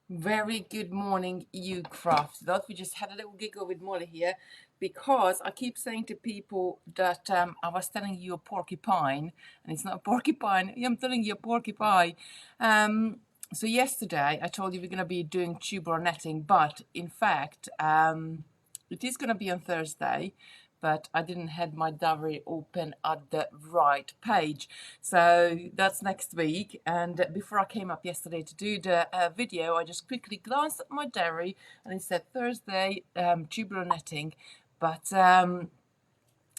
Very good morning, you craft. Thought we just had a little giggle with Molly here because I keep saying to people that I was telling you a porcupine, and it's not a porcupine. I'm telling you a porcupine. So yesterday I told you we're going to be doing tubular netting, but in fact, it is going to be on Thursday. But I didn't have my diary open at the right page. So that's next week. And before I came up yesterday to do the video, I just quickly glanced at my diary and it said Thursday, tubular netting. But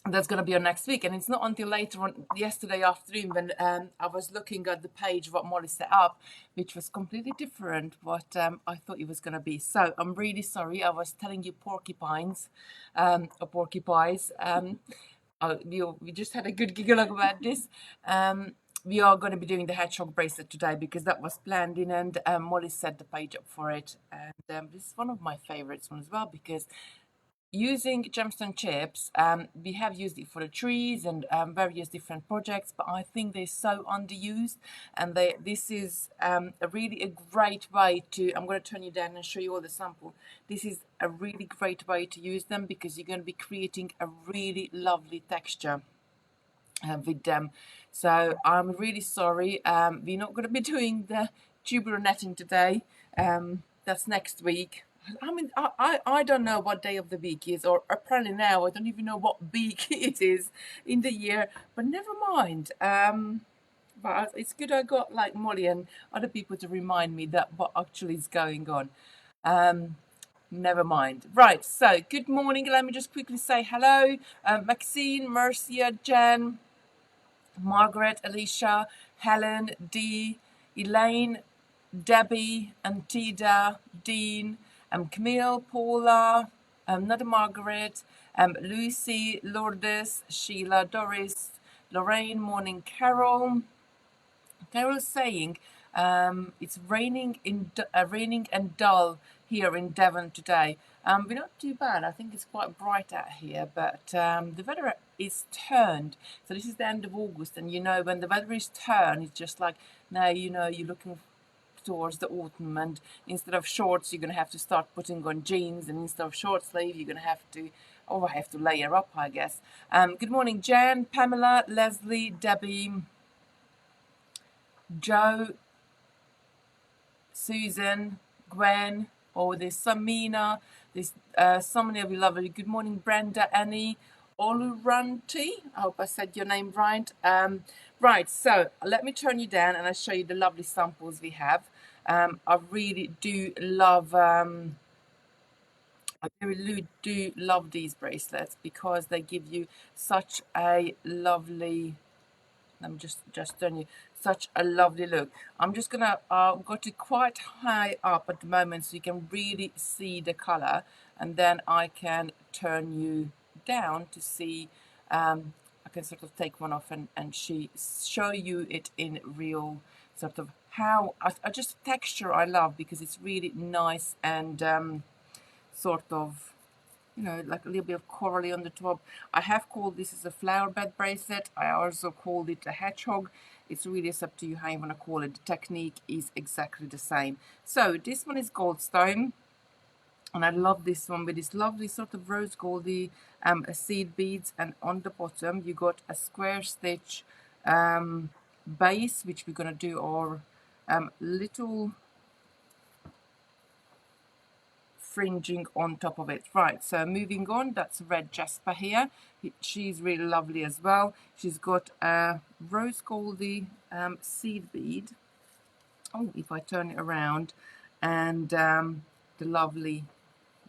that's going to be on next week, and it's not until later on yesterday afternoon when I was looking at the page what Molly set up, which was completely different what I thought it was going to be. So I'm really sorry. I was telling you porcupines or porcupines. We just had a good giggle about this. We are going to be doing the hedgehog bracelet today because that was planned in, and Molly set the page up for it. And this is one of my favorites one as well because using gemstone chips, we have used it for the trees and various different projects, but I think they're so underused, and this is a great way to, I'm going to turn you down and show you all the sample. This is a really great way to use them because you're going to be creating a really lovely texture with them. So I'm really sorry, we're not going to be doing the tubular netting today. That's next week. I mean, I don't know what day of the week is, or apparently now I don't even know what week it is in the year, but never mind. But it's good I got like Molly and other people to remind me that what actually is going on. Never mind. Right, so good morning. Let me just quickly say hello. Maxine, Mercia, Jen, Margaret, Alicia, Helen, Dee, Elaine, Debbie, Antida, Dean, Camille, Paula, another Margaret, Lucy, Lourdes, Sheila, Doris, Lorraine, Morning, Carol. Carol's saying it's raining and dull here in Devon today. We're not too bad. I think it's quite bright out here, but the weather is turned. So this is the end of August, and you know when the weather is turned, it's just like now you know you're looking towards the autumn, and instead of shorts, you're gonna have to start putting on jeans, and instead of short sleeve, you're gonna have to. Oh, I have to layer up, I guess. Good morning, Jan, Pamela, Leslie, Debbie, Joe, Susan, Gwen, oh, there's Samina, there's so many of you lovely. Good morning, Brenda, Annie, Oluranti. I hope I said your name right. Right, so let me turn you down and I'll show you the lovely samples we have. I really do love. I really do love these bracelets because they give you such a lovely. I'm just telling you, such a lovely look. I'm just gonna go to quite high up at the moment so you can really see the color, and then I can turn you down to see. I can sort of take one off and show you it in real sort of how I just texture I love because it's really nice and sort of, you know, like a little bit of corally on the top. I have called this as a flower bed bracelet. I also called it a hedgehog. It's really up to you how you want to call it. The technique is exactly the same. So this one is goldstone, and I love this one with this lovely sort of rose goldy seed beads, and on the bottom you got a square stitch base, which we're going to do our little fringing on top of it. Right, so moving on, that's red jasper here. She's really lovely as well. She's got a rose goldy seed bead. Oh, if I turn it around, and the lovely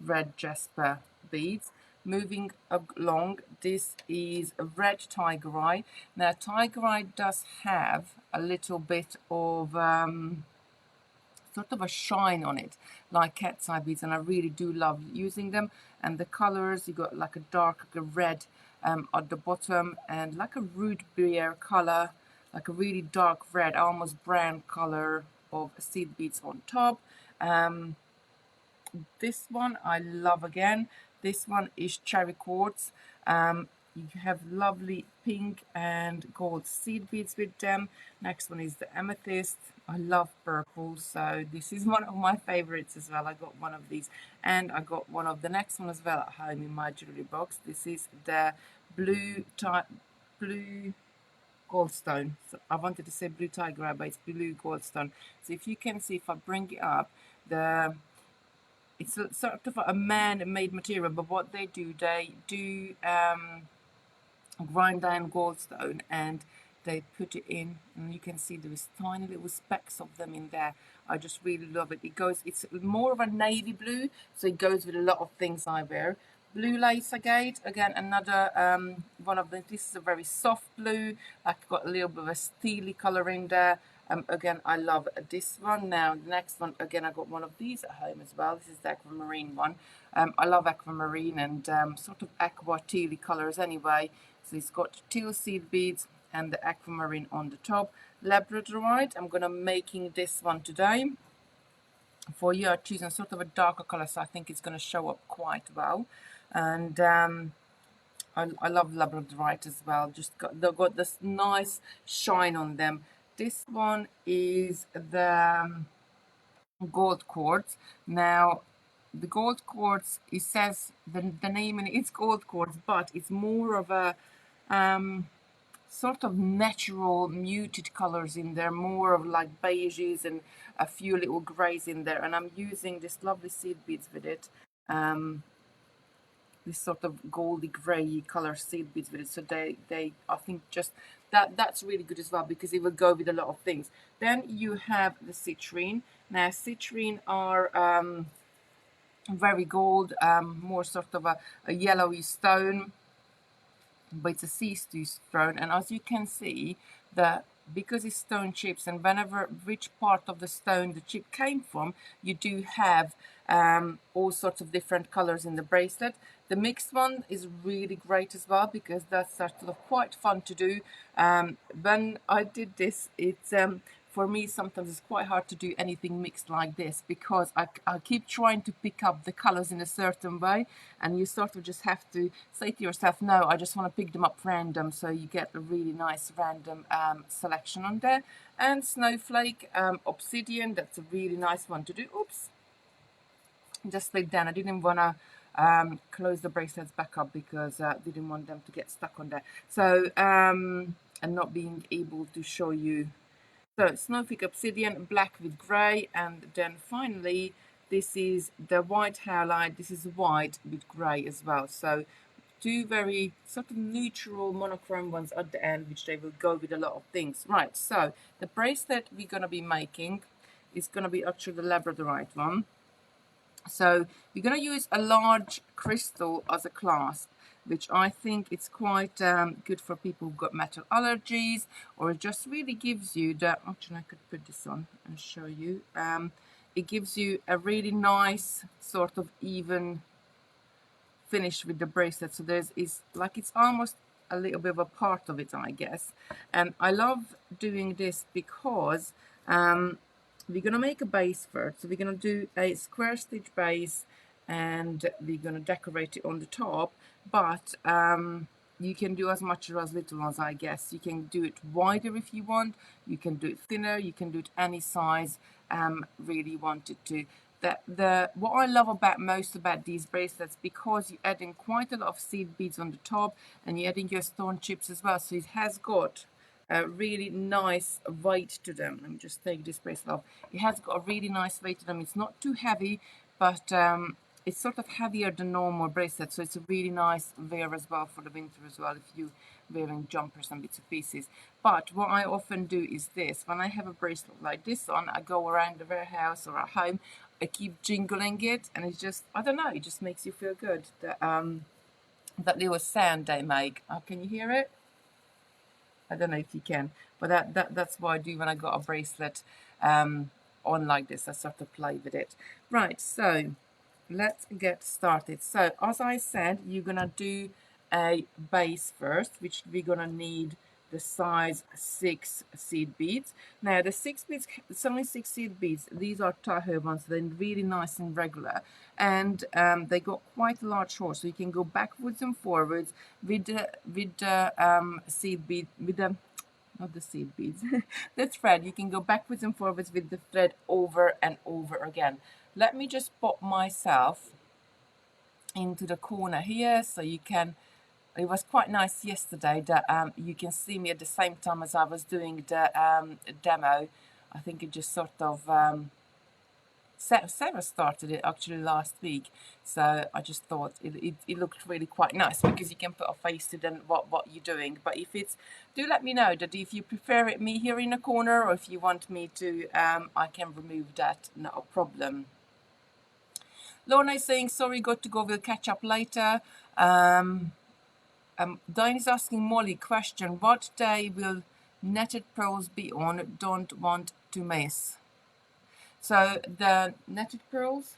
red jasper beads. Moving along, this is a red tiger eye. Now tiger eye does have a little bit of sort of a shine on it, like cat's eye beads, and I really do love using them. And the colors, you got like a dark red at the bottom, and like a root beer color, like a really dark red, almost brown color of seed beads on top. This one I love again. This one is cherry quartz. You have lovely pink and gold seed beads with them. Next one is the amethyst. I love purple, so this is one of my favorites as well. I got one of these, and I got one of the next one as well at home in my jewelry box. This is the blue goldstone. So I wanted to say blue tiger, but it's blue goldstone. So if you can see, if I bring it up, it's sort of a man-made material, but what they do grind down goldstone and they put it in, and you can see there is tiny little specks of them in there. I just really love it. It's more of a navy blue, so it goes with a lot of things I wear. Blue lace agate, again another one of them. This is a very soft blue, like got a little bit of a steely color in there. Again, I love this one. Now the next one, again, I got one of these at home as well. This is the aquamarine one. I love aquamarine and sort of aqua tealy colors anyway. So it's got teal seed beads and the aquamarine on the top. Labradorite, I'm gonna making this one today. For you, I'm choosing sort of a darker color, so I think it's gonna show up quite well. And I love Labradorite as well. They've got this nice shine on them. This one is the gold quartz. Now, the gold quartz, it says the name in it's gold quartz, but it's more of a sort of natural muted colors in there, more of like beiges and a few little grays in there. And I'm using this lovely seed beads with it. This sort of goldy gray color seed beads with it, so they I think just that's really good as well, because it will go with a lot of things. Then you have the citrine. Now citrine are very gold, more sort of a yellowy stone, but it's a sea stew stone, and as you can see, because it's stone chips, and whenever which part of the stone the chip came from, you do have all sorts of different colors in the bracelet. The mixed one is really great as well, because that's sort of quite fun to do. When I did this, it's for me sometimes it's quite hard to do anything mixed like this, because I keep trying to pick up the colors in a certain way, and you sort of just have to say to yourself, no, I just want to pick them up random, so you get a really nice random selection on there. And snowflake, obsidian, that's a really nice one to do. Oops, just slid down. I didn't want to close the bracelets back up, because I didn't want them to get stuck on there, so and not being able to show you. So snowflake, obsidian, black with grey, and then finally this is the white hairline. This is white with grey as well. So two very sort of neutral monochrome ones at the end, which they will go with a lot of things. Right, so the bracelet we're going to be making is going to be actually the Labradorite one. So we're going to use a large crystal as a clasp, which I think it's quite good for people who've got metal allergies, or it just really gives you the, actually I could put this on and show you, it gives you a really nice sort of even finish with the bracelet. So it's almost a little bit of a part of it, I guess. And I love doing this because we're going to make a base first. So we're going to do a square stitch base, and we're going to decorate it on the top. But you can do as much or as little as, I guess. You can do it wider if you want. You can do it thinner. You can do it any size really want it to. What I love most about these bracelets, because you're adding quite a lot of seed beads on the top, and you're adding your stone chips as well. So it has got a really nice weight to them. Let me just take this bracelet off. It has got a really nice weight to them. It's not too heavy, but it's sort of heavier than normal bracelets, so it's a really nice wear as well for the winter as well, if you're wearing jumpers and bits and pieces. But what I often do is this: when I have a bracelet like this on, I go around the warehouse or at home, I keep jingling it, and it's just, I don't know, it just makes you feel good. That little sound they make. Can you hear it? I don't know if you can, but that's what I do when I got a bracelet on like this. I sort of play with it. Right, so let's get started. So as I said, you're gonna do a base first, which we're gonna need the size 6 seed beads. Now the 6 beads, it's only 6 seed beads. These are Tahoe ones, so they're really nice and regular, and they got quite a large holes, so you can go backwards and forwards with the seed bead, with the not the seed beads. The thread, you can go backwards and forwards with the thread over and over again. Let me just pop myself into the corner here so you can, it was quite nice yesterday that you can see me at the same time as I was doing the demo. I think it just sort of Sarah started it actually last week, so I just thought it looked really quite nice because you can put a face to then what you're doing. But if it's, do let me know that if you prefer it me here in a corner, or if you want me to I can remove that, not a problem. Lorna is saying sorry, got to go, we'll catch up later. Diane is asking Molly question, what day will netted pearls be on? Don't want to miss. So the netted pearls,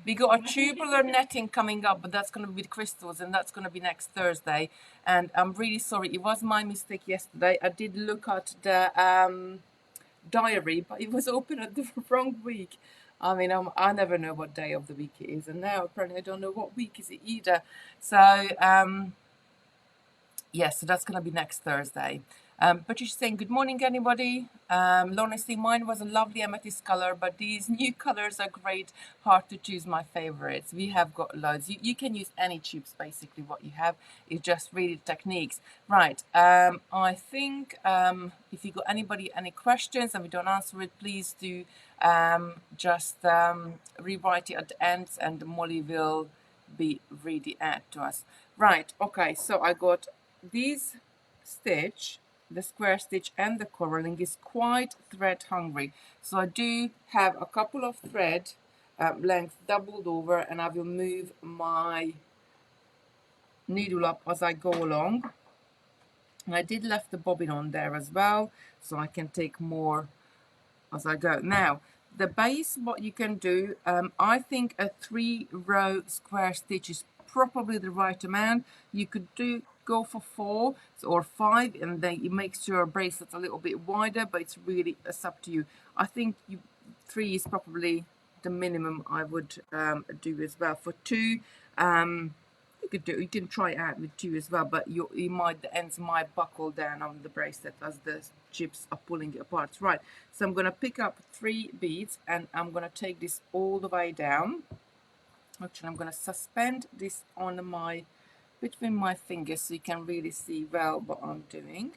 we got a tubular netting coming up, but that's going to be with crystals, and that's going to be next Thursday. And I'm really sorry, it was my mistake yesterday. I did look at the diary, but it was open at the wrong week. I mean, I never know what day of the week it is, and now apparently I don't know what week is it either. So yes, so that's going to be next Thursday. But she's saying, good morning, anybody. Lorna, see, mine was a lovely amethyst color, but these new colors are great. Hard to choose my favorites. We have got loads. You can use any tubes, basically. What you have is just really techniques. Right. I think if you got anybody any questions and we don't answer it, please do just rewrite it at the end, and Molly will be ready to us. Right. Okay. So I got these stitch, the square stitch and the coralling is quite thread hungry, so I do have a couple of thread length doubled over, and I will move my needle up as I go along. And I did left the bobbin on there as well, so I can take more as I go. Now the base, what you can do, I think a 3-row square stitch is probably the right amount. You could go for 4 or 5, and then it makes your bracelet a little bit wider, but it's up to you. I think 3 is probably the minimum I would do as well. For 2, you can try it out with 2 as well, but the ends might buckle down on the bracelet as the chips are pulling it apart. Right, so I'm going to pick up 3 beads, and I'm going to take this all the way down. Actually, I'm going to suspend this on between my fingers so you can really see well what I'm doing.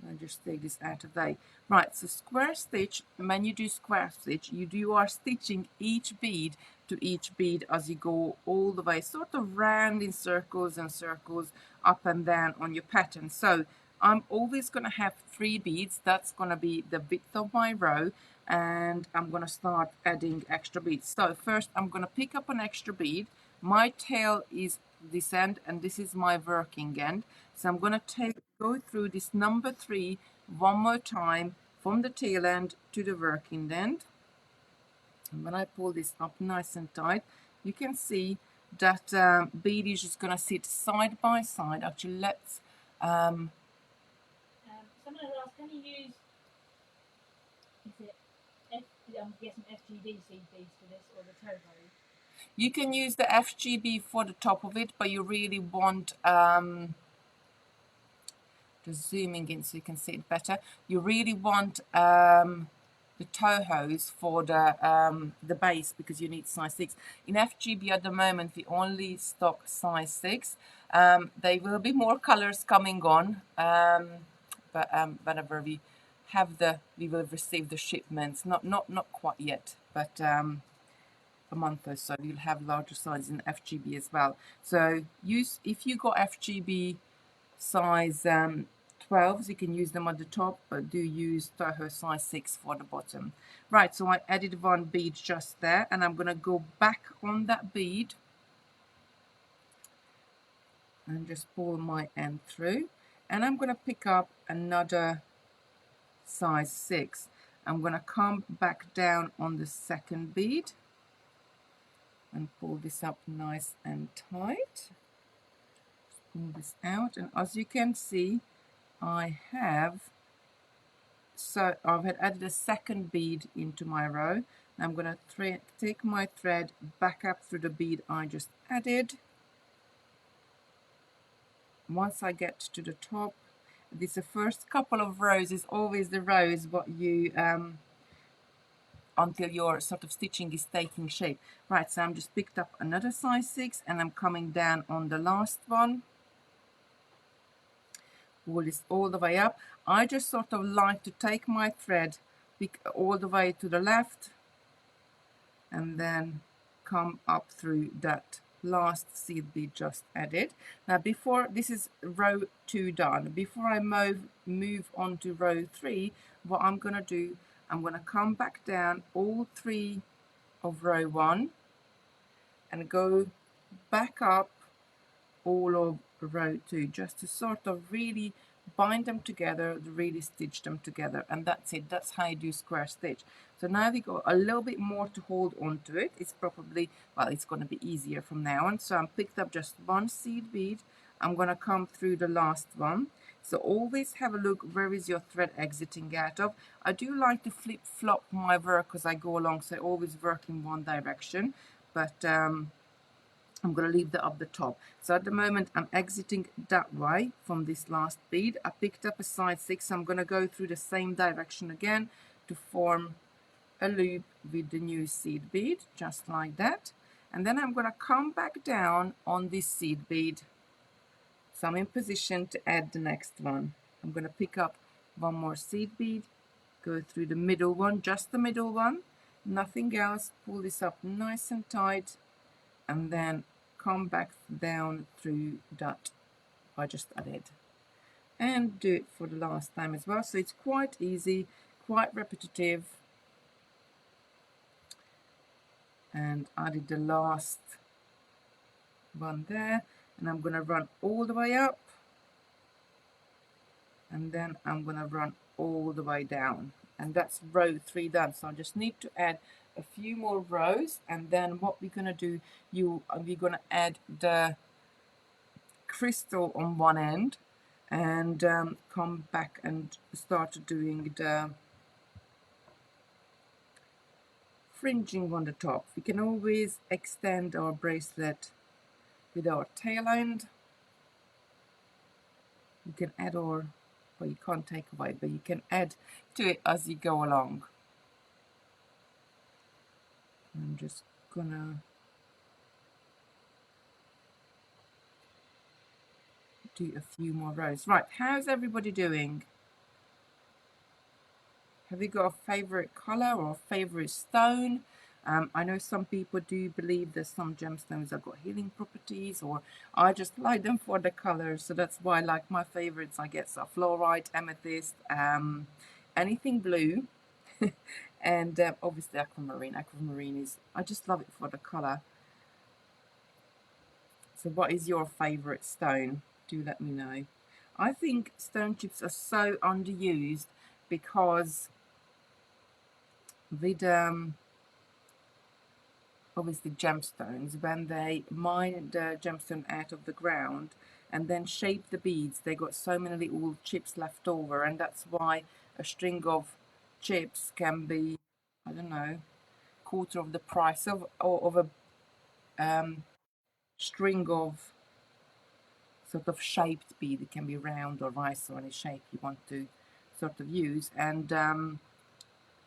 And just take this out of the way. Right, so square stitch, when you do square stitch, you are stitching each bead to each bead as you go all the way, sort of round in circles and circles, up and down on your pattern. So I'm always going to have 3 beads. That's going to be the width of my row, and I'm going to start adding extra beads. So first I'm going to pick up an extra bead. My tail is this end, and this is my working end. So I'm going to go through this number 3 one more time from the tail end to the working end. And when I pull this up nice and tight, you can see that bead is just going to sit side by side. Actually, let's someone has asked, can you use, I'm guessing FGB seed beads for this, or the Toho? You can use the FGB for the top of it, but you really want just zooming in so you can see it better. You really want the Tohos for the base, because you need size 6. In FGB at the moment we only stock size 6. There will be more colors coming on, but whenever we have we will receive the shipments. Not quite yet, but a month or so you'll have larger sizes in FGB as well. So if you got FGB size 12s, you can use them at the top, but do use Toho size 6 for the bottom. Right, so I added 1 bead just there, and I'm going to go back on that bead and just pull my end through, and I'm going to pick up another size 6. I'm going to come back down on the second bead and pull this up nice and tight. Pull this out, and as you can see, I've added a second bead into my row. I'm going to take my thread back up through the bead I just added. Once I get to the top, this the first couple of rows is always the rows what you until your sort of stitching is taking shape. Right, so I'm just picked up another size 6 and I'm coming down on the last one. Pull this all the way up. I just sort of like to take my thread all the way to the left and then come up through that last seed bead just added. Now before, this is row 2 done. Before I move on to row 3, what I'm going to do, I'm going to come back down all 3 of row 1 and go back up all of row 2 just to sort of really bind them together, really stitch them together, and that's it. That's how you do square stitch. So now we got a little bit more to hold on to it. It's probably, well, it's going to be easier from now on. So I'm picked up just one seed bead. I'm going to come through the last one. So always have a look, where is your thread exiting out of. I do like to flip-flop my work as I go along, so I always work in one direction, but I'm going to leave that up the top. So at the moment I'm exiting that way from this last bead. I picked up a size 6, so I'm going to go through the same direction again to form a loop with the new seed bead, just like that. And then I'm going to come back down on this seed bead. So I'm in position to add the next one. I'm going to pick up one more seed bead, go through the middle one, just the middle one, nothing else. Pull this up nice and tight, and then come back down through that I just added, and do it for the last time as well. So it's quite easy, quite repetitive, and I did the last one there, and I'm going to run all the way up, and then I'm going to run all the way down, and that's row 3 done. So I just need to add a few more rows, and then what we're going to do, we're going to add the crystal on one end and come back and start doing the fringing on the top. We can always extend our bracelet with our tail end. You can add or, well, you can't take away, but you can add to it as you go along. I'm just gonna do a few more rows. Right, how's everybody doing? Have you got a favorite color or a favorite stone? I know some people do believe that some gemstones have got healing properties, or I just like them for the colors, so that's why I like my favorites. I get fluorite, amethyst, anything blue, and obviously aquamarine. Aquamarine is, I just love it for the color. So what is your favorite stone? Do let me know. I think stone chips are so underused because with obviously gemstones, when they mine the gemstone out of the ground and then shape the beads, they got so many little chips left over, and that's why a string of chips can be, I don't know, quarter of the price of a string of sort of shaped bead. It can be round or rice or any shape you want to sort of use, and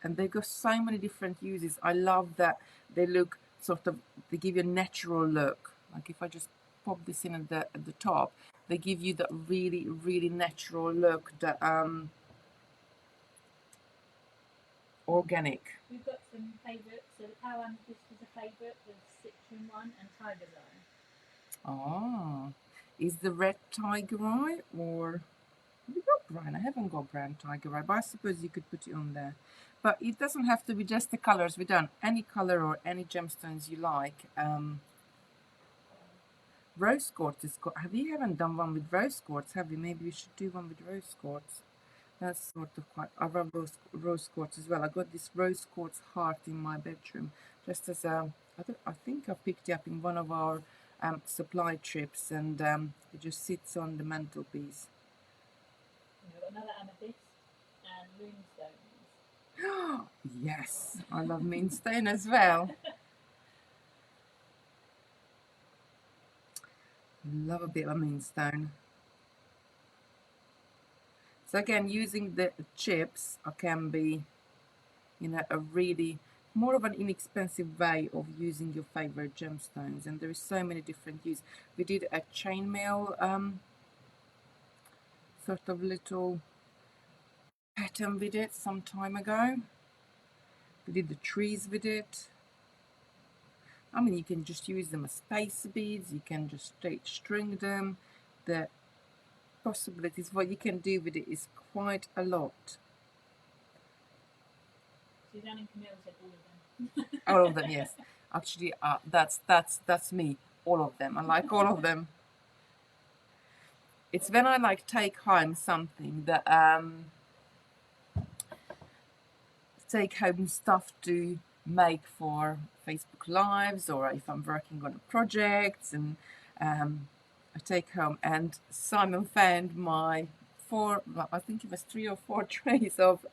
they've got so many different uses. I love that they look sort of, they give you a natural look. Like if I just pop this in at the top, they give you that really, really natural look, that organic. We've got some favourites. So the Power Amethyst was a favourite, the Citrus one, and Tiger's Eye. Ah, is the red tiger eye, or have you got brown? I haven't got brown tiger eye, but I suppose you could put it on there. But it doesn't have to be just the colors. We've done any color or any gemstones you like. Rose quartz is got. You haven't done one with rose quartz, have you? Maybe we should do one with rose quartz. That's sort of quite. I love rose quartz as well. I got this rose quartz heart in my bedroom, just as I think I picked it up in one of our supply trips, and it just sits on the mantelpiece. We've got another amethyst and moonstones. Yes, I love moonstone as well. Love a bit of moonstone. So again, using the chips can be, you know, a really more of an inexpensive way of using your favorite gemstones, and there is so many different uses. We did a chainmail sort of little pattern with it some time ago. We did the trees with it. I mean, you can just use them as spacer beads, you can just straight string them. The possibilities, what you can do with it is quite a lot. Suzanne and Camille said all of them. All of them, yes. Actually, that's me. All of them. I like all of them. It's when I like take home something that take home stuff to make for Facebook Lives, or if I'm working on a project, and I take home. And Simon found my I think it was 3 or 4 trays of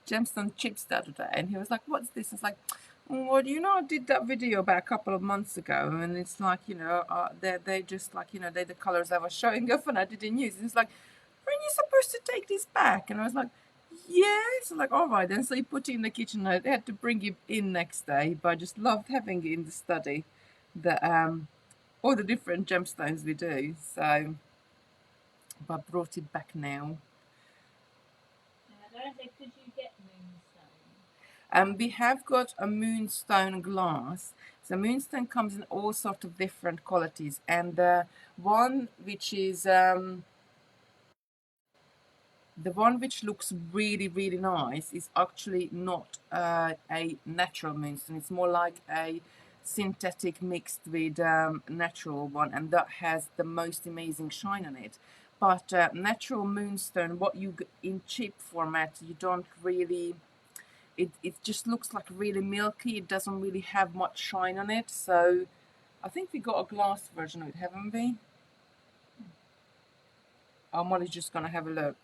gemstone chips the other day, and he was like, "What's this?" I was like, "Well, you know, I did that video about a couple of months ago, and it's like, you know, they're just like, you know, they're the colors I was showing off, and I didn't use." And it's like, "Aren't you supposed to take this back?" And I was like, "Yes." So like, all right then. So he put it in the kitchen. I had to bring it in next day, but I just loved having it in the study. The all the different gemstones we do. So, but I brought it back now. Could you get moonstone? We have got a moonstone glass. So moonstone comes in all sorts of different qualities, and the one which is the one which looks really, really nice is actually not a natural moonstone. It's more like a synthetic mixed with natural one, and that has the most amazing shine on it. But natural moonstone, what you in cheap format, you don't really. It just looks like really milky. It doesn't really have much shine on it. So I think we got a glass version of it, haven't we? Molly's just gonna have a look.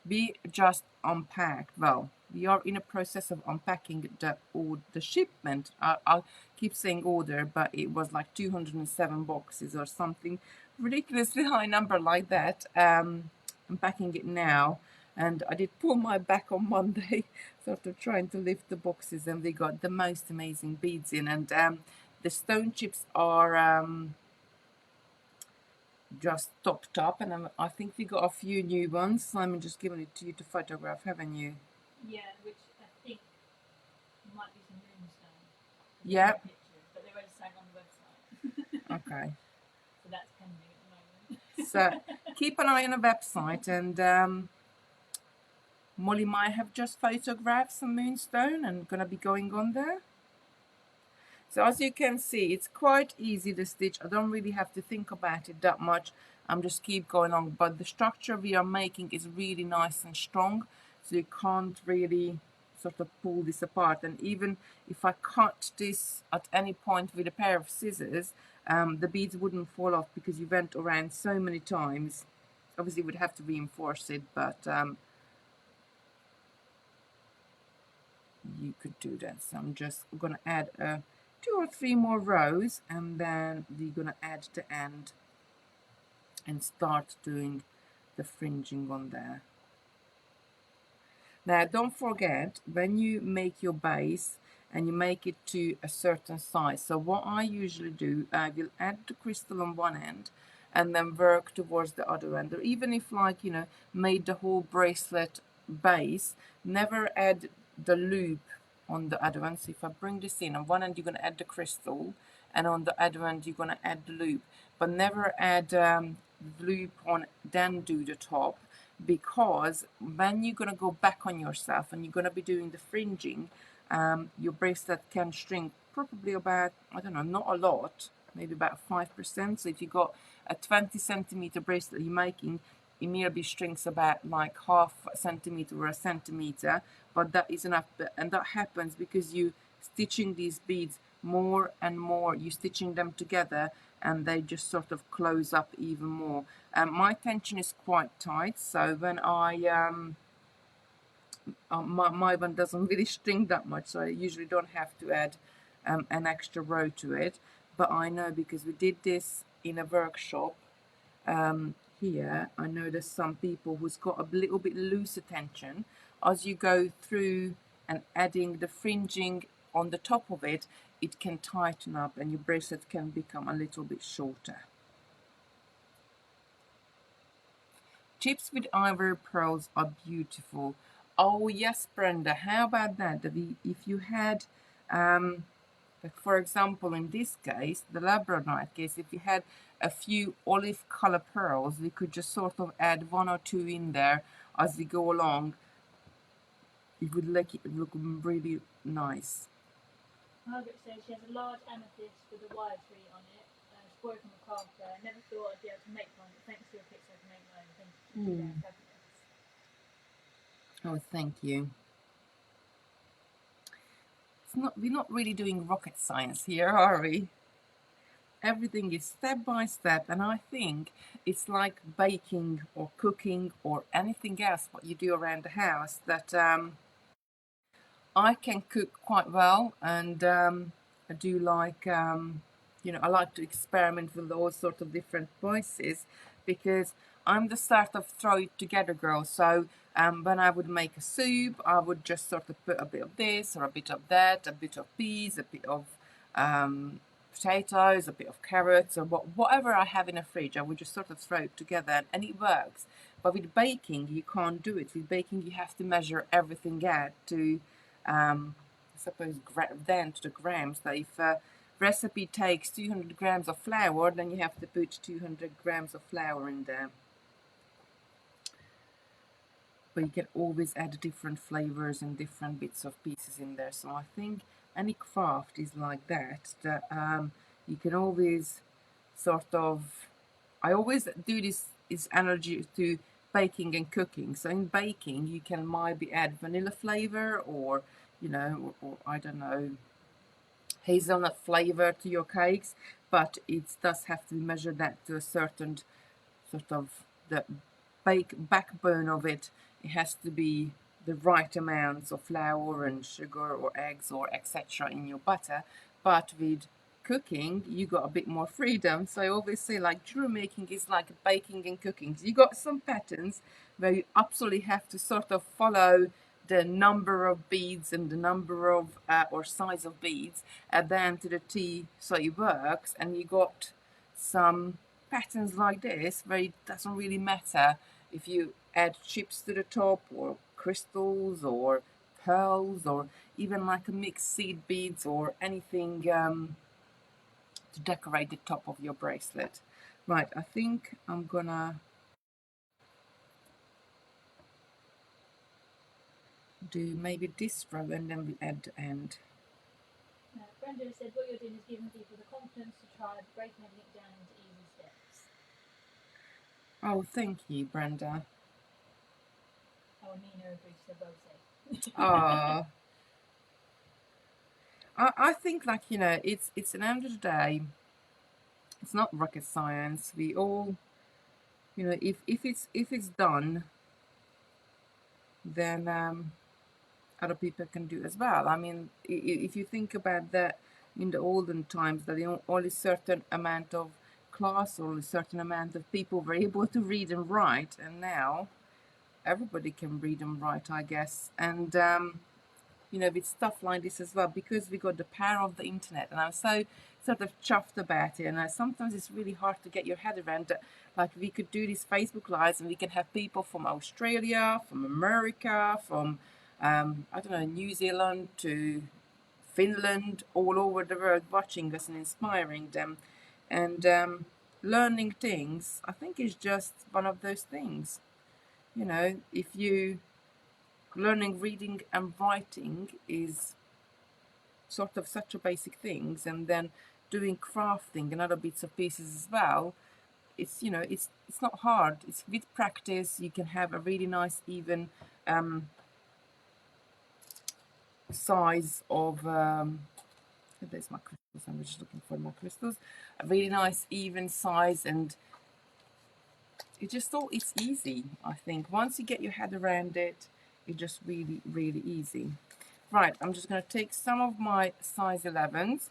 We just unpacked. Well, we are in a process of unpacking the shipment. I'll keep saying order, but it was like 207 boxes or something ridiculously high number like that. Unpacking it now, and I did pull my back on Monday, sort of trying to lift the boxes, and we got the most amazing beads in, and the stone chips are just topped up, and I think we got a few new ones. Simon just given it to you to photograph, haven't you? Yeah, which I think might be some moonstone. Yeah. Pictures, but they're already saying on the website. Okay. So that's pending at the moment. So keep an eye on the website, and Molly might have just photographed some moonstone and gonna be going on there. So as you can see, it's quite easy to stitch. I don't really have to think about it that much. I'm just keep going on. But the structure we are making is really nice and strong, so you can't really sort of pull this apart. And even if I cut this at any point with a pair of scissors, the beads wouldn't fall off because you went around so many times. Obviously, we'd have to reinforce it, but you could do that. So I'm just gonna add 2 or 3 more rows, and then we're gonna add the end and start doing the fringing on there. Now don't forget, when you make your base and you make it to a certain size, so what I usually do, I will add the crystal on one end and then work towards the other end. Or even if, like, you know, made the whole bracelet base, never add the loop on the other end. So if I bring this in, on one end you're going to add the crystal, and on the other end you're going to add the loop, but never add the loop on then do the top, because when you're going to go back on yourself and you're going to be doing the fringing, your bracelet can shrink probably about, I don't know, not a lot, maybe about 5%. So if you got a 20 centimeter bracelet you're making, it merely shrinks about like half a centimeter or a centimeter, but that is enough. And that happens because you stitching these beads more and more, you stitching them together, and they just sort of close up even more. My tension is quite tight, so when my one doesn't really string that much, so I usually don't have to add an extra row to it. But I know, because we did this in a workshop here, I know there's some people who's got a little bit looser tension. As you go through and adding the fringing on the top of it, it can tighten up and your bracelet can become a little bit shorter. Chips with ivory pearls are beautiful. Oh yes, Brenda, how about that? If you had, like for example, in this case, the Labradorite case, if you had a few olive color pearls, we could just sort of add one or two in there as we go along. It would look really nice. Margaret says she has a large amethyst with a wire tree on it. She's working on a craft there. Never thought I'd be able to make one, but thanks to your picture I can make my own. Thank you. They're fabulous. Oh, thank you. We're not really doing rocket science here, are we? Everything is step by step, and I think it's like baking or cooking or anything else what you do around the house, that I can cook quite well, and I do like I like to experiment with all sorts of different voices, because I'm the sort of throw it together girl. So when I would make a soup, I would just sort of put a bit of this or a bit of that, a bit of peas, a bit of potatoes, a bit of carrots, or whatever I have in a fridge. I would just sort of throw it together, and it works. But with baking, you can't do it. With baking, you have to measure everything out to, I suppose, down to the grams. So if a recipe takes 200 grams of flour, then you have to put 200 grams of flour in there. But you can always add different flavors and different bits of pieces in there. So I think any craft is like that, that you can always sort of, I always do this analogy to baking and cooking. So in baking, you can maybe add vanilla flavor, or or I don't know, hazelnut flavor to your cakes, but it does have to measure that to a certain sort of the backbone of it. It has to be the right amounts of flour and sugar or eggs or etc. in your butter. But with cooking, you got a bit more freedom. So I always say, like, jewelry making is like baking and cooking. So you got some patterns where you absolutely have to sort of follow the number of beads and the number of or size of beads down to the T, so it works. And you got some patterns like this where it doesn't really matter if you add chips to the top, or crystals, or pearls, or even like a mixed seed beads, or anything to decorate the top of your bracelet. Right, I think I'm gonna do maybe this row and then we add the end. Brenda said what you're doing is giving people the confidence to try breaking everything down into easy steps. Oh, thank you, Brenda. Oh, Nina agrees to both say. Ah. I think, like, it's an end of the day, it's not rocket science. We all, if it's done, then other people can do as well. I mean, if you think about that, in the olden times, that only certain amount of class or a certain amount of people were able to read and write, and now everybody can read and write, I guess. And with stuff like this as well, because we got the power of the internet, and I'm so sort of chuffed about it. And sometimes it's really hard to get your head around that. Like, we could do these Facebook lives, and we can have people from Australia, from America, from I don't know, New Zealand to Finland, all over the world, watching us and inspiring them, and learning things. I think is just one of those things. If you learning reading and writing is sort of such a basic things, and then doing crafting and other bits of pieces as well, it's it's not hard. It's with practice you can have a really nice even size of there's my crystals. I'm just looking for my crystals. A really nice even size, and it's easy. I think once you get your head around it, it's just really, really easy. Right, I'm just going to take some of my size 11s,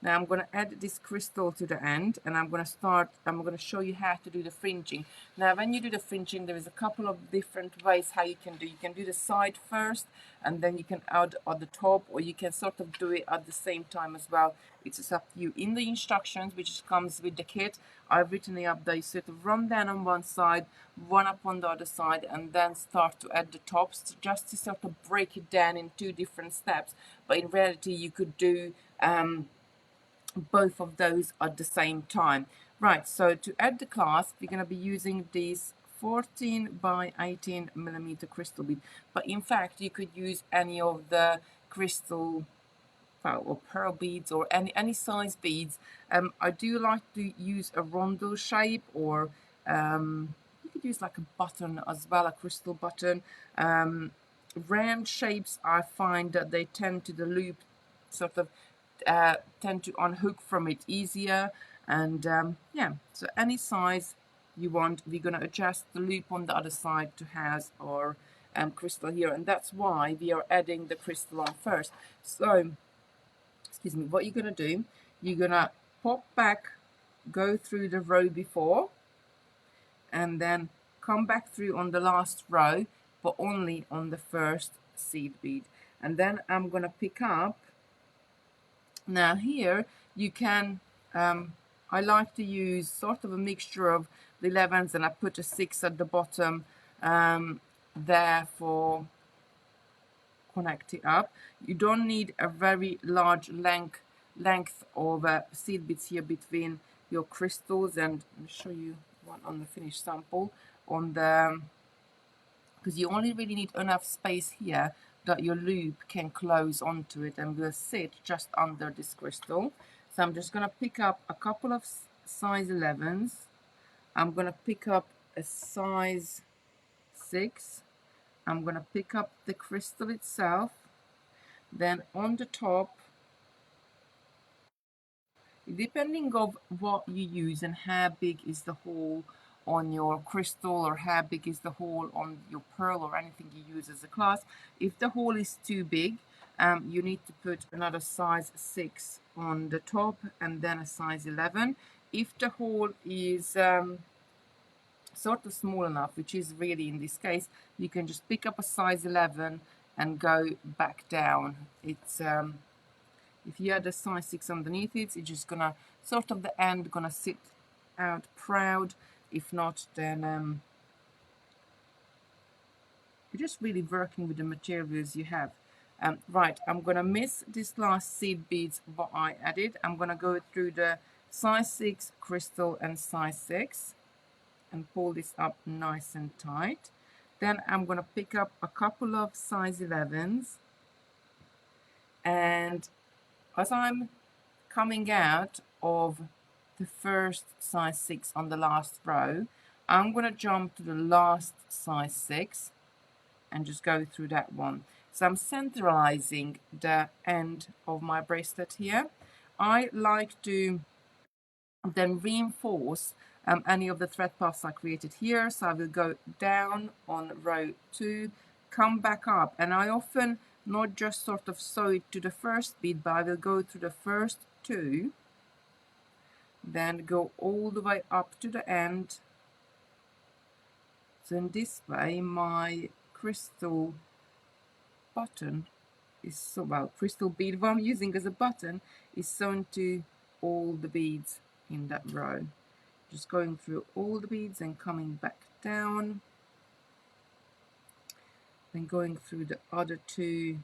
Now I'm going to add this crystal to the end, and I'm going to show you how to do the fringing. Now when you do the fringing, there is a couple of different ways how you can do. You can do the side first, and then you can add at the top, or you can sort of do it at the same time as well. It's just up to you. In the instructions, which comes with the kit, I've written it up there. You sort of run down on one side, one up on the other side, and then start to add the tops, just to sort of break it down in two different steps. But in reality, you could do both of those at the same time. Right, so to add the clasp, we're going to be using these 14 by 18 millimeter crystal bead, but in fact you could use any of the crystal or pearl beads, or any size beads. I do like to use a roundel shape, or you could use like a button as well, a crystal button. Round shapes, I find that they tend to, the loop sort of tend to unhook from it easier, and yeah, so any size you want, we're going to adjust the loop on the other side to house our crystal here, and that's why we are adding the crystal on first. So excuse me, what you're going to do, you're going to pop back, go through the row before, and then come back through on the last row, but only on the first seed bead. And then I'm going to pick up. Now here you can, I like to use sort of a mixture of the 11s, and I put a 6 at the bottom there for connect it up. You don't need a very large length of seed beads here between your crystals, and I'll show you one on the finished sample on the, because you only really need enough space here that your loop can close onto it and will sit just under this crystal. So I'm just going to pick up a couple of size 11s. I'm going to pick up a size 6. I'm going to pick up the crystal itself. Then on the top, depending of what you use and how big is the hole on your crystal, or how big is the hole on your pearl, or anything you use as a clasp, if the hole is too big, you need to put another size 6 on the top, and then a size 11. If the hole is sort of small enough, which is really in this case, you can just pick up a size 11 and go back down. It's if you add a size 6 underneath it, it's just gonna sort of the end gonna sit out proud. If not, then you're just really working with the materials you have. Right, I'm gonna miss this last seed beads what I added. I'm gonna go through the size 6 crystal and size 6 and pull this up nice and tight. Then I'm gonna pick up a couple of size 11s, and as I'm coming out of the first size 6 on the last row, I'm going to jump to the last size 6 and just go through that one. So I'm centralizing the end of my bracelet here. I like to then reinforce any of the thread paths I created here. So I will go down on row 2, come back up, and I often not just sort of sew it to the first bead, but I will go through the first 2, then go all the way up to the end. So in this way my crystal button is so, well, crystal bead what I'm using as a button is sewn to all the beads in that row. Just going through all the beads and coming back down, then going through the other 2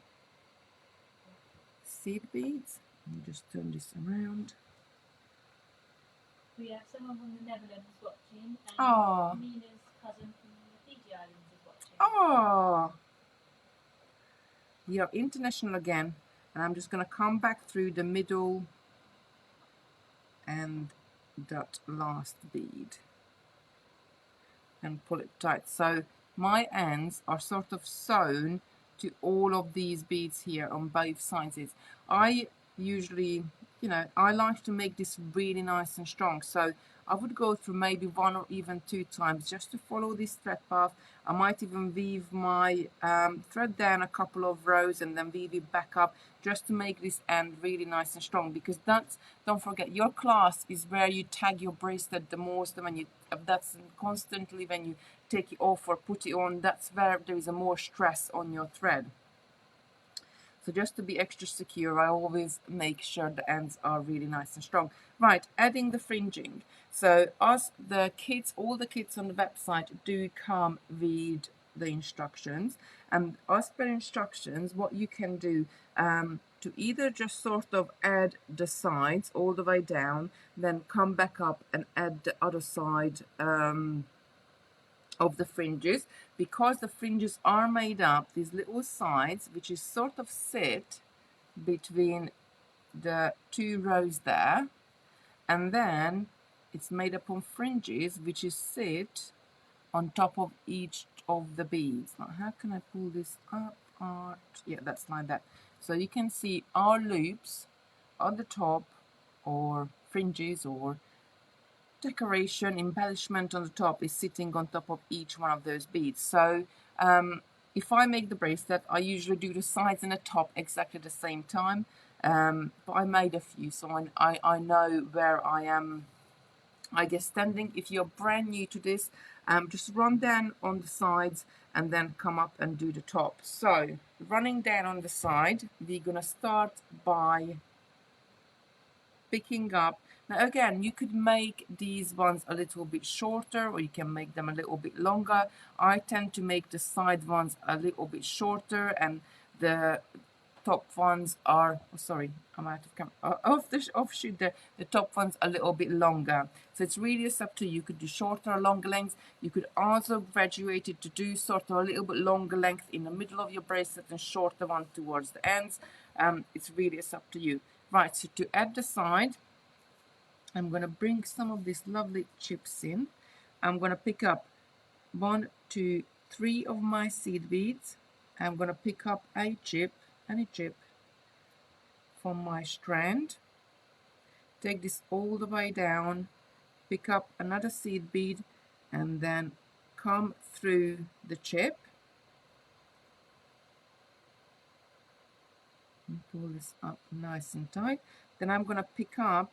seed beads. And just turn this around. We have someone from the Netherlands watching, and Oh, Mina's cousin from the Fiji Islands is watching. oh, we are international again. And I'm just going to come back through the middle and that last bead and pull it tight. So my ends are sort of sewn to all of these beads here on both sides. I usually you know, I like to make this really nice and strong. So I would go through maybe 1 or even 2 times just to follow this thread path. I might even weave my thread down a couple of rows and then weave it back up just to make this end really nice and strong, because that's, don't forget, your clasp is where you tag your bracelet the most. When you, that's constantly when you take it off or put it on, that's where there is a more stress on your thread. So just to be extra secure, I always make sure the ends are really nice and strong. Right, adding the fringing. So as the kits, all the kits on the website do come with the instructions. And as per instructions, what you can do to either just sort of add the sides all the way down, then come back up and add the other side of the fringes, because the fringes are made up these little sides which is sort of sit between the 2 rows there, and then it's made up of fringes which is sit on top of each of the beads. Now, how can I pull this up? Yeah, that's like that. So you can see our loops on the top, or fringes, or decoration, embellishment on the top is sitting on top of each one of those beads. So if I make the bracelet, I usually do the sides and the top exactly the same time. But I made a few, so I know where I am, I guess, standing. If you're brand new to this, just run down on the sides and then come up and do the top. So running down on the side, we're gonna start by picking up. Now again, you could make these ones a little bit shorter, or you can make them a little bit longer. I tend to make the side ones a little bit shorter, and the top ones are, oh, sorry, I'm out of camera, offshoot, the top ones a little bit longer. So it's really just up to you. You could do shorter or longer lengths. You could also graduate it to do sort of a little bit longer length in the middle of your bracelet and shorter one towards the ends. It's really just up to you. Right, so to add the side, I'm going to bring some of these lovely chips in. I'm going to pick up 1, 2, 3 of my seed beads. I'm going to pick up a chip, any chip, from my strand. Take this all the way down, pick up another seed bead, and then come through the chip. And pull this up nice and tight. Then I'm going to pick up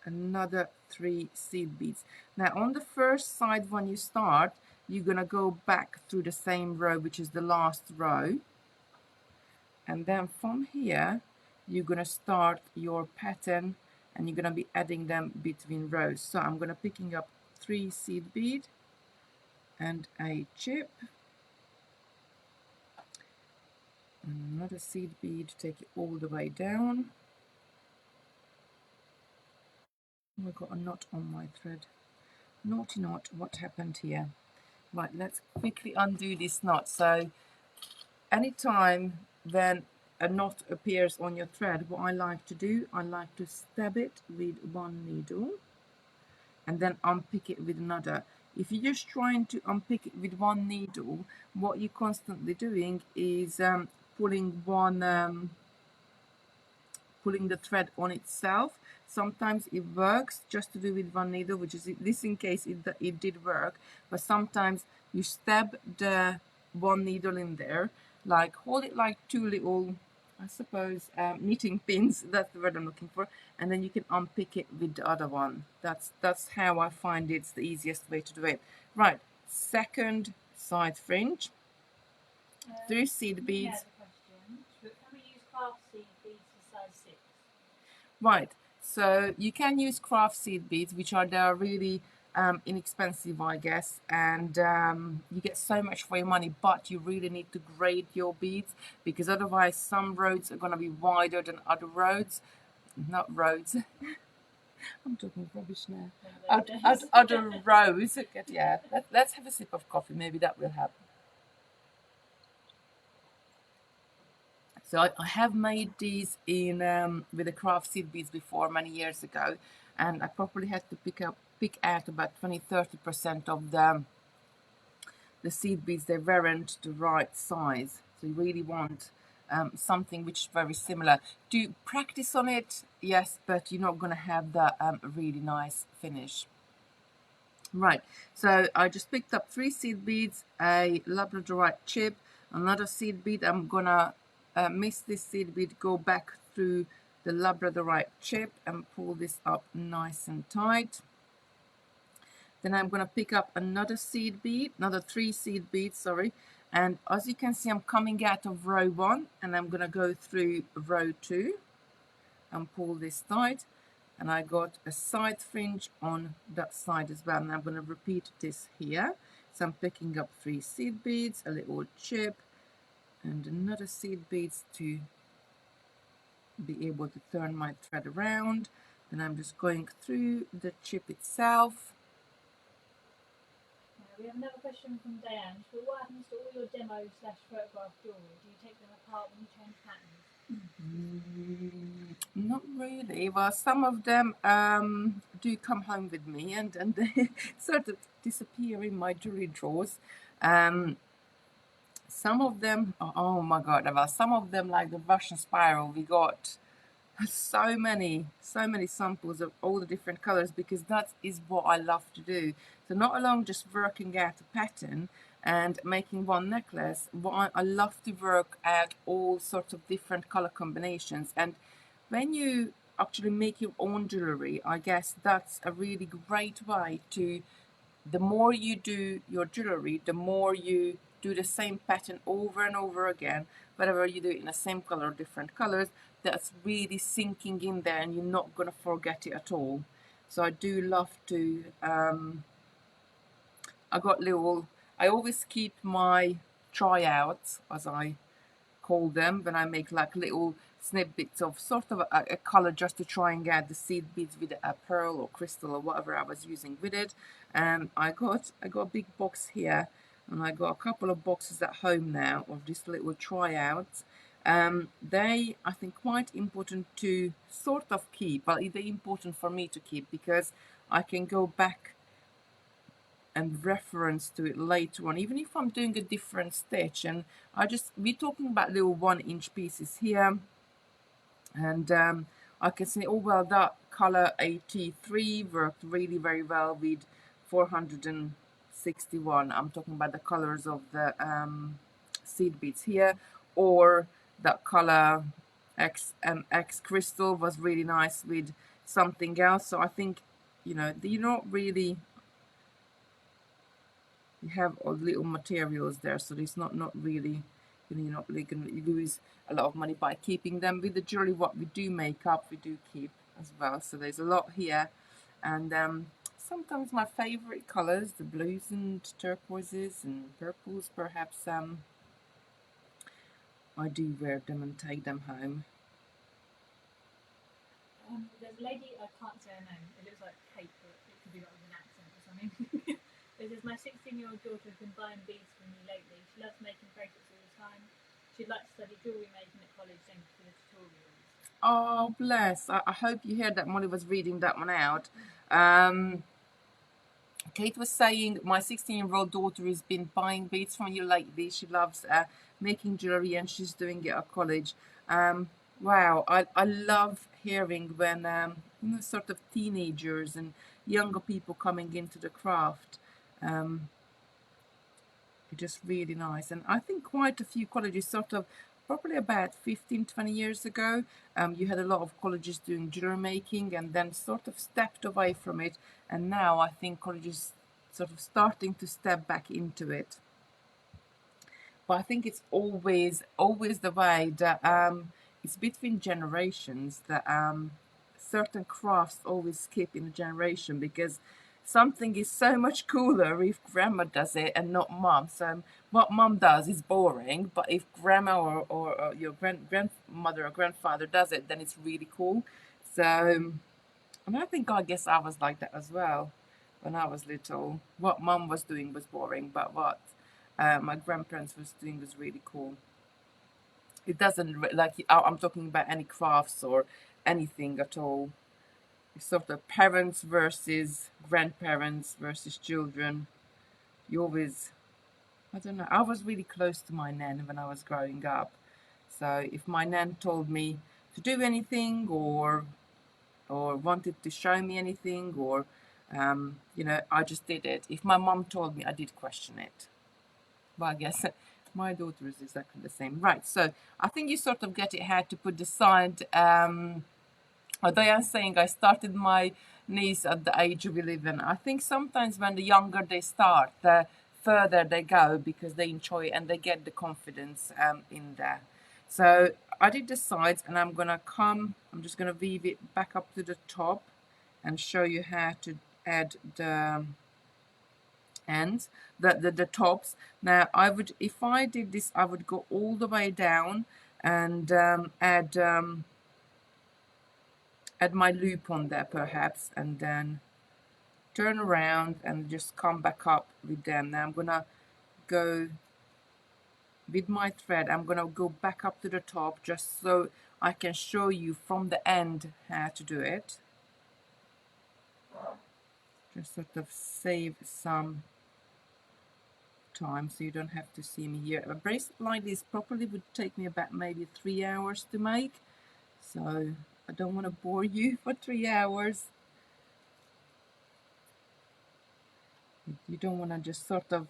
another 3 seed beads. Now on the first side, when you start, you're gonna go back through the same row, which is the last row, and then from here you're gonna start your pattern, and you're gonna be adding them between rows. So I'm gonna picking up 3 seed bead and a chip, and another seed bead, take it all the way down. Oh, I got a knot on my thread. Naughty knot, what happened here? Right, let's quickly undo this knot. So anytime then a knot appears on your thread, what I like to do, I like to stab it with one needle and then unpick it with another. If you're just trying to unpick it with one needle, what you're constantly doing is pulling the thread on itself. Sometimes it works just to do with one needle, which is this in case it did work, but sometimes you stab the one needle in there, like hold it like 2 little, I suppose, knitting pins, that's the word I'm looking for, and then you can unpick it with the other one. That's how I find it's the easiest way to do it. Right, second side fringe, 3 seed beads. Can we use clasp seed beads for size 6? Right, so you can use craft seed beads, which are they're really inexpensive, I guess, and you get so much for your money, but you really need to grade your beads, because otherwise some roads are going to be wider than other roads. Not roads. I'm talking rubbish now. Other rows. Yeah, let's have a sip of coffee. Maybe that will help. So I have made these in with the craft seed beads before many years ago, and I probably had to pick out about 20-30% of the seed beads. They weren't the right size, so you really want something which is very similar. Do practice on it, yes, but you're not going to have that really nice finish. Right, so I just picked up 3 seed beads, a Labradorite chip, another seed bead. I'm gonna miss this seed bead, go back through the Labradorite chip and pull this up nice and tight. Then I'm gonna pick up another seed bead, another 3 seed beads, sorry. And as you can see, I'm coming out of row 1 and I'm gonna go through row 2 and pull this tight. And I got a side fringe on that side as well, and I'm going to repeat this here. So I'm picking up 3 seed beads, a little chip, and another seed beads to be able to turn my thread around. Then I'm just going through the chip itself. We have another question from Diane. So what happens to all your demo / photograph jewellery? Do you take them apart when you change patterns? Not really. Well, some of them do come home with me, and they sort of disappear in my jewelry drawers. Some of them, oh my god, well, some of them, like the Russian spiral, we got so many samples of all the different colors, because that is what I love to do. So not alone just working out a pattern and making one necklace, I love to work out all sorts of different color combinations. And when you actually make your own jewelry, I guess that's a really great way to, the more you do your jewelry, the more you do the same pattern over and over again, whether you do it in the same color or different colors, that's really sinking in there and you're not going to forget it at all. So I do love to, I always keep my tryouts, as I call them, when I make like little snippets of sort of a color, just to try and get the seed beads with a pearl or crystal or whatever I was using with it. And I got a big box here, and I got a couple of boxes at home now of this little tryouts. They, I think, quite important to sort of keep, but they're important for me to keep, because I can go back and reference to it later on, even if I'm doing a different stitch. And we're talking about little 1-inch pieces here, and I can say, oh well, that color 83 worked really very well with 461. I'm talking about the colors of the seed beads here, or that color X crystal was really nice with something else. So I think, you know, you're not really, you have all little materials there, so it's not really, you know, you're not really going to lose a lot of money by keeping them. With the jewelry, what we do make up, we do keep as well. So there's a lot here, and sometimes my favorite colors, the blues and turquoises and purples, perhaps I do wear them and take them home. There's a lady, I can't say her name, it looks like Kate, but it could be like with an accent or something. It says, my 16-year-old daughter has been buying beads from me lately. She loves making bracelets all the time. She'd like to study jewellery making at college, thanks for the tutorials. Oh, bless. I hope you heard that Molly was reading that one out. Kate was saying, my 16-year-old daughter has been buying beads from you lately. She loves making jewelry, and she's doing it at college. Wow, I love hearing when you know, sort of teenagers and younger people coming into the craft. It's just really nice. And I think quite a few colleges sort of, probably about 15-20 years ago, you had a lot of colleges doing jewelry making, and then sort of stepped away from it. And now I think colleges sort of starting to step back into it. But I think it's always the way that it's between generations that certain crafts always skip in a generation, because something is so much cooler if grandma does it and not mom. So what mom does is boring, but if grandma or your grandmother or grandfather does it, then it's really cool. So, and I guess I was like that as well when I was little. What mom was doing was boring, but what my grandparents was doing was really cool. It doesn't, like, I'm talking about any crafts or anything at all. It's sort of parents versus grandparents versus children. You always, I don't know, I was really close to my nan when I was growing up. So if my nan told me to do anything, or wanted to show me anything, or you know, I just did it. If my mom told me, I did question it. But I guess my daughter is exactly the same. Right, so I think you sort of get it how to put the side. Although I'm saying I started my niece at the age of 11. I think sometimes when the younger they start, the further they go, because they enjoy it and they get the confidence in there. So I did the sides, and I'm just gonna weave it back up to the top and show you how to add the ends, the tops. Now I would, if I did this, I would go all the way down and add my loop on there perhaps, and then turn around and just come back up with them. Now I'm gonna go with my thread, I'm gonna go back up to the top just so I can show you from the end how to do it. Just sort of save some time so you don't have to see me here. A bracelet like this probably would take me about maybe 3 hours to make, so I don't want to bore you for 3 hours. You don't want to just sort of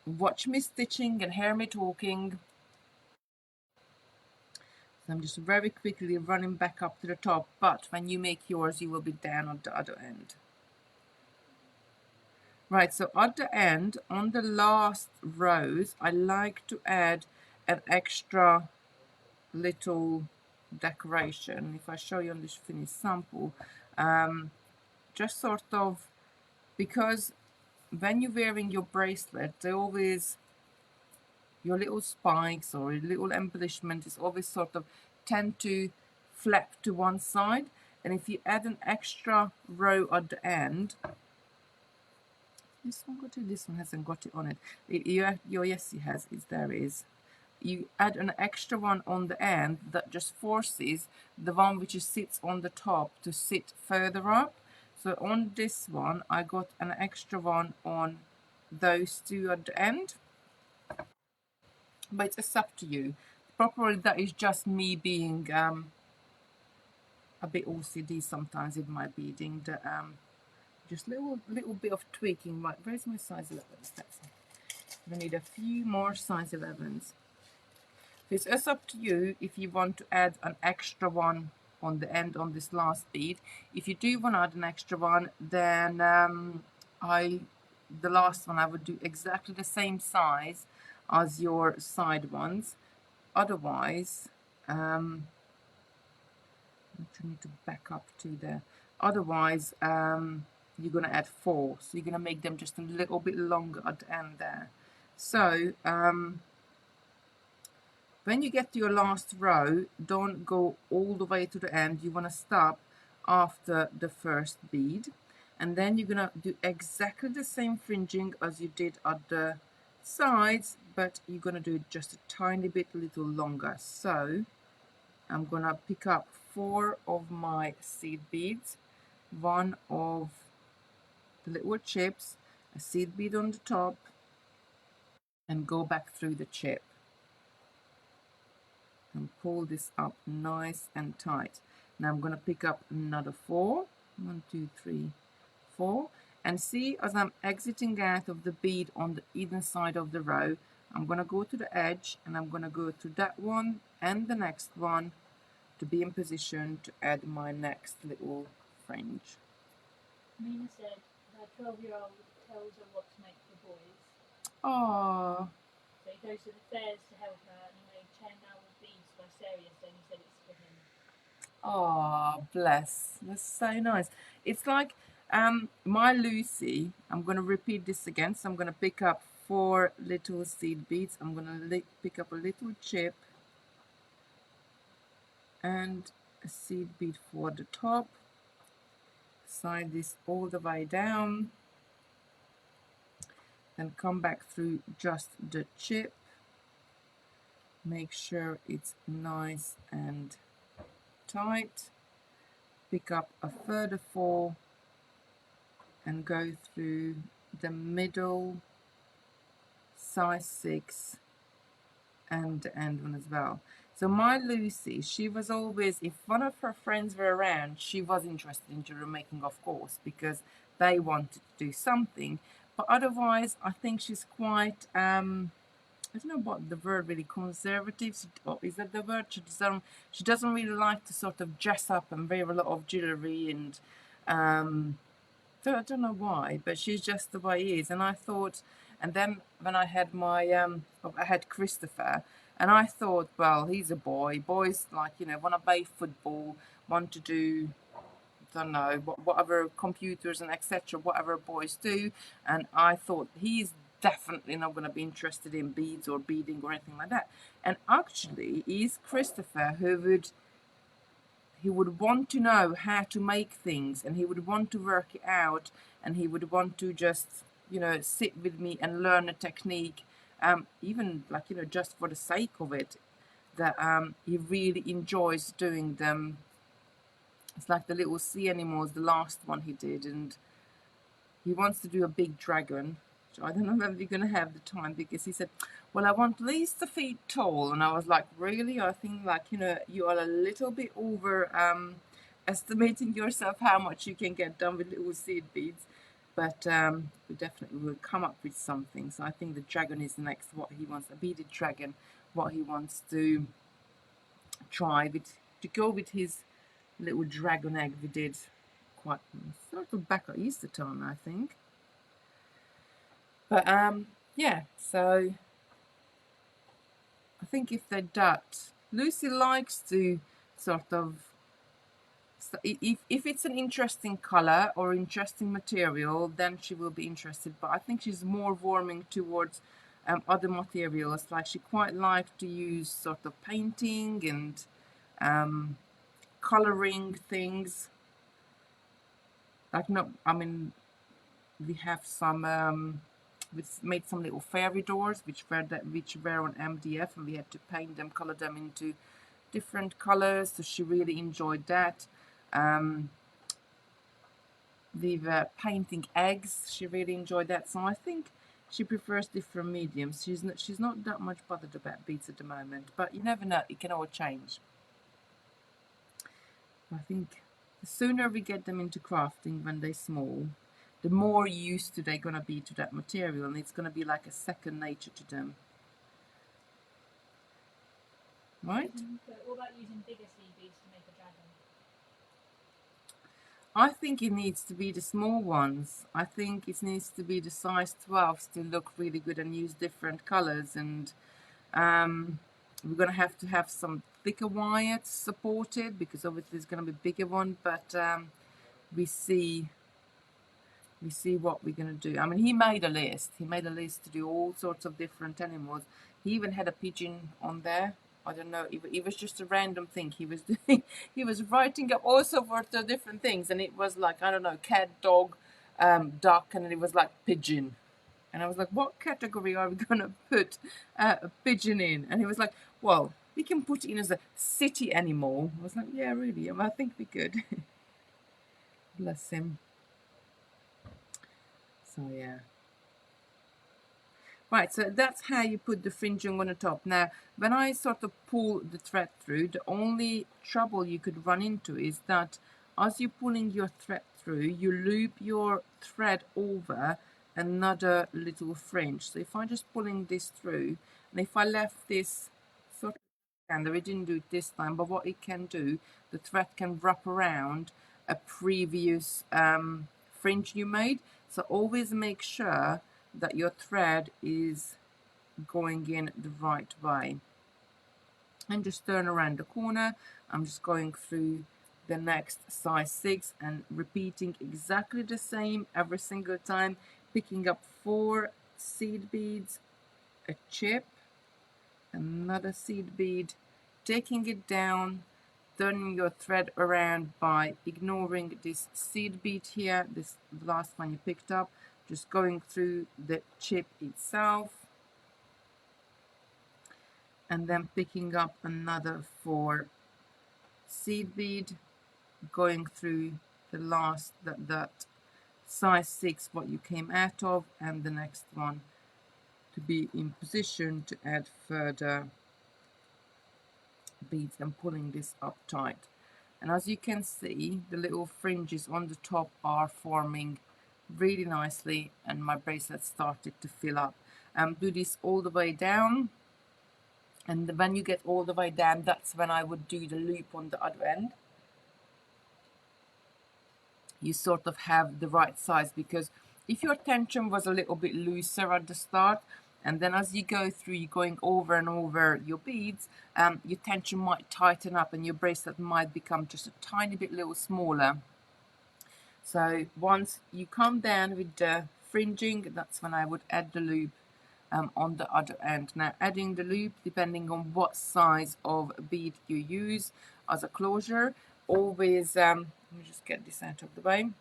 watch me stitching and hear me talking. So I'm just very quickly running back up to the top, but when you make yours you will be down on the other end. Right, so at the end, on the last rows, I like to add an extra little decoration. If I show you on this finished sample, just sort of, because when you're wearing your bracelet, they always, your little spikes or your little embellishment is always sort of tend to flap to one side, and if you add an extra row at the end, this one got it, this one hasn't got it on it. Yes, it has. There it is. You add an extra one on the end that just forces the one which sits on the top to sit further up. So on this one, I got an extra one on those two at the end. But it's up to you. Probably that is just me being a bit OCD sometimes with my beading. Just little bit of tweaking. Right, where's my size 11? I need a few more size 11s. So it's up to you if you want to add an extra one on the end on this last bead. If you do want to add an extra one, then the last one I would do exactly the same size as your side ones. Otherwise, I need to back up to there. Otherwise, you're going to add 4. So you're going to make them just a little bit longer at the end there. So, when you get to your last row, don't go all the way to the end. You want to stop after the first bead. And then you're going to do exactly the same fringing as you did at the sides, but you're going to do it just a tiny bit little longer. So I'm going to pick up 4 of my seed beads, 1 of the little chips, a seed bead on the top, and go back through the chip. And pull this up nice and tight. Now I'm going to pick up another 4. 1, 2, 3, 4. And see, as I'm exiting out of the bead on the either side of the row, I'm going to go to the edge and I'm going to go to that one and the next one to be in position to add my next little fringe. Mina said her 12-year-old tells her what to make for boys. Aww. So he goes to the fairs to help her, and he made chain now with beads by Sarah yesterday, and he said it's for him. Oh, bless. That's so nice. It's like my Lucy, I'm going to repeat this again. So I'm going to pick up 4 little seed beads. I'm going to pick up a little chip and a seed bead for the top. Slide this all the way down. Then come back through just the chip. Make sure it's nice and tight. Pick up a further 4 and go through the middle, size 6, and the end one as well. So my Lucy, she was always, if one of her friends were around, she was interested in jewelry making, of course, because they wanted to do something. But otherwise, I think she's quite, I don't know what the word really, conservative, or is that the word? She doesn't really like to sort of dress up and wear a lot of jewelry, and so I don't know why, but she's just the way he is. And I thought, and then when I had my, I had Christopher, and I thought, well, he's a boy. Boys, like, you know, want to play football, want to do, don't know, whatever, computers and etc., whatever boys do. And I thought he's definitely not going to be interested in beads or beading or anything like that. And actually, he's Christopher who would, he would want to know how to make things, and he would want to work it out, and he would want to just, you know, sit with me and learn a technique, even like, you know, just for the sake of it, that he really enjoys doing them. It's like the little sea animals, the last one he did, and he wants to do a big dragon. I don't know whether you're going to have the time, because he said, well, I want at least the feet tall. And I was like, really? I think, like, you know, you are a little bit over estimating yourself how much you can get done with little seed beads. But we definitely will come up with something. So I think the dragon is next, what he wants, a beaded dragon, what he wants to try with, to go with his little dragon egg we did quite sort of back at Easter time, I think. But yeah, so I think if they're that, Lucy likes to sort of, if it's an interesting color or interesting material, then she will be interested. But I think she's more warming towards other materials. Like, she quite likes to use sort of painting and coloring things. Like, no, I mean, we have some we made some little fairy doors which were on MDF, and we had to paint them, color them into different colors, so she really enjoyed that. We were painting eggs, she really enjoyed that. So I think she prefers different mediums. She's not that much bothered about beads at the moment, but you never know, it can all change. I think the sooner we get them into crafting when they're small, the more used to they're going to be to that material, and it's going to be like a second nature to them. Right? But what about using bigger seed beads to make a dragon? I think it needs to be the small ones. I think it needs to be the size 12s to look really good and use different colors. And we're going to have some thicker wire to support it, because obviously there's going to be a bigger one. But we see what we're going to do. I mean, he made a list. He made a list to do all sorts of different animals. He even had a pigeon on there. I don't know. It was just a random thing he was doing. He was writing up all sorts of different things, and it was like, I don't know, cat, dog, duck, and then it was like pigeon. And I was like, what category are we going to put a pigeon in? And he was like, well, we can put it in as a city animal. I was like, yeah, really? I think we could. Bless him. So yeah. Right, so that's how you put the fringing on the top. Now, when I sort of pull the thread through, the only trouble you could run into is that as you're pulling your thread through, you loop your thread over another little fringe. So if I'm just pulling this through, and if I left this sort of, and we didn't do it this time, but what it can do, the thread can wrap around a previous fringe you made. So always make sure that your thread is going in the right way. And just turn around the corner. I'm just going through the next size 6 and repeating exactly the same every single time, picking up 4 seed beads, a chip, another seed bead, taking it down, turning your thread around by ignoring this seed bead here, this last one you picked up, just going through the chip itself, and then picking up another 4 seed bead, going through the last, that size 6 what you came out of, and the next one to be in position to add further beads and pulling this up tight. And as you can see, the little fringes on the top are forming really nicely, and my bracelet started to fill up. Do this all the way down, and when you get all the way down, that's when I would do the loop on the other end. You sort of have the right size, because if your tension was a little bit looser at the start, and then as you go through, you're going over and over your beads, your tension might tighten up and your bracelet might become just a tiny bit little smaller. So once you come down with the fringing, that's when I would add the loop on the other end. Now, adding the loop, depending on what size of bead you use as a closure, always, let me just get this out of the way.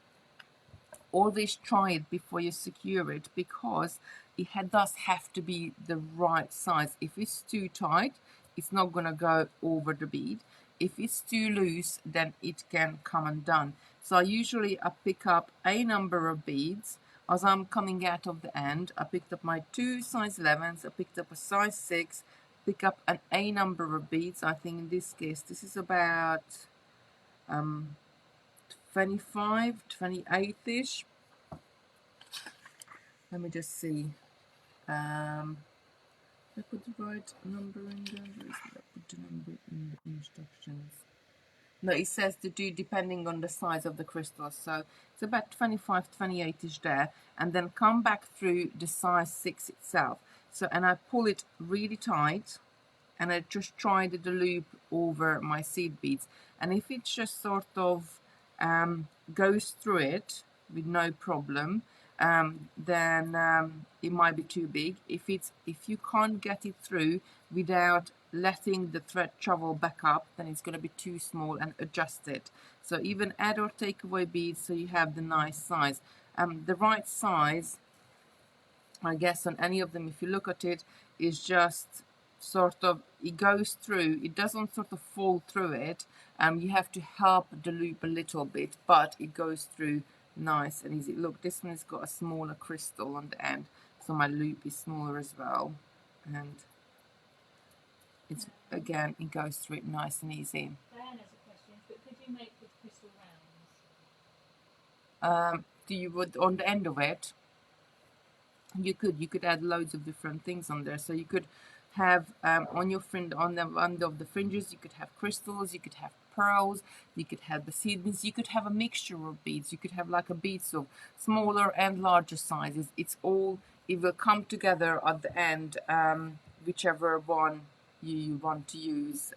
Always try it before you secure it, because it does have to be the right size. If it's too tight, it's not going to go over the bead. If it's too loose, then it can come undone. So usually I pick up a number of beads. As I'm coming out of the end, I picked up my 2 size 11s, I picked up a size 6, pick up a number of beads. I think in this case, this is about 25, 28-ish. Let me just see. I put the right number in there. Where is it? I put the number in the instructions. No, it says to do depending on the size of the crystals. So it's about 25, 28-ish there. And then come back through the size 6 itself. So, and I pull it really tight. And I just tried the loop over my seed beads. And if it just sort of goes through it with no problem, then it might be too big. If you can't get it through without letting the thread travel back up, then it's going to be too small, and adjust it. So even add or take away beads so you have the nice size. The right size, I guess, on any of them, if you look at it, is just sort of, it goes through, it doesn't sort of fall through it. You have to help the loop a little bit, but it goes through nice and easy. Look, this one has got a smaller crystal on the end, so my loop is smaller as well, and it's, again, it goes through it nice and easy. Diane has a question, but could you make with crystal rounds? Do you would on the end of it? You could add loads of different things on there. So you could have on your on the end of the fringes, you could have crystals, you could have pearls, you could have the seed beads, you could have a mixture of beads, you could have like a beads of smaller and larger sizes. It's all, it will come together at the end, whichever one you want to use,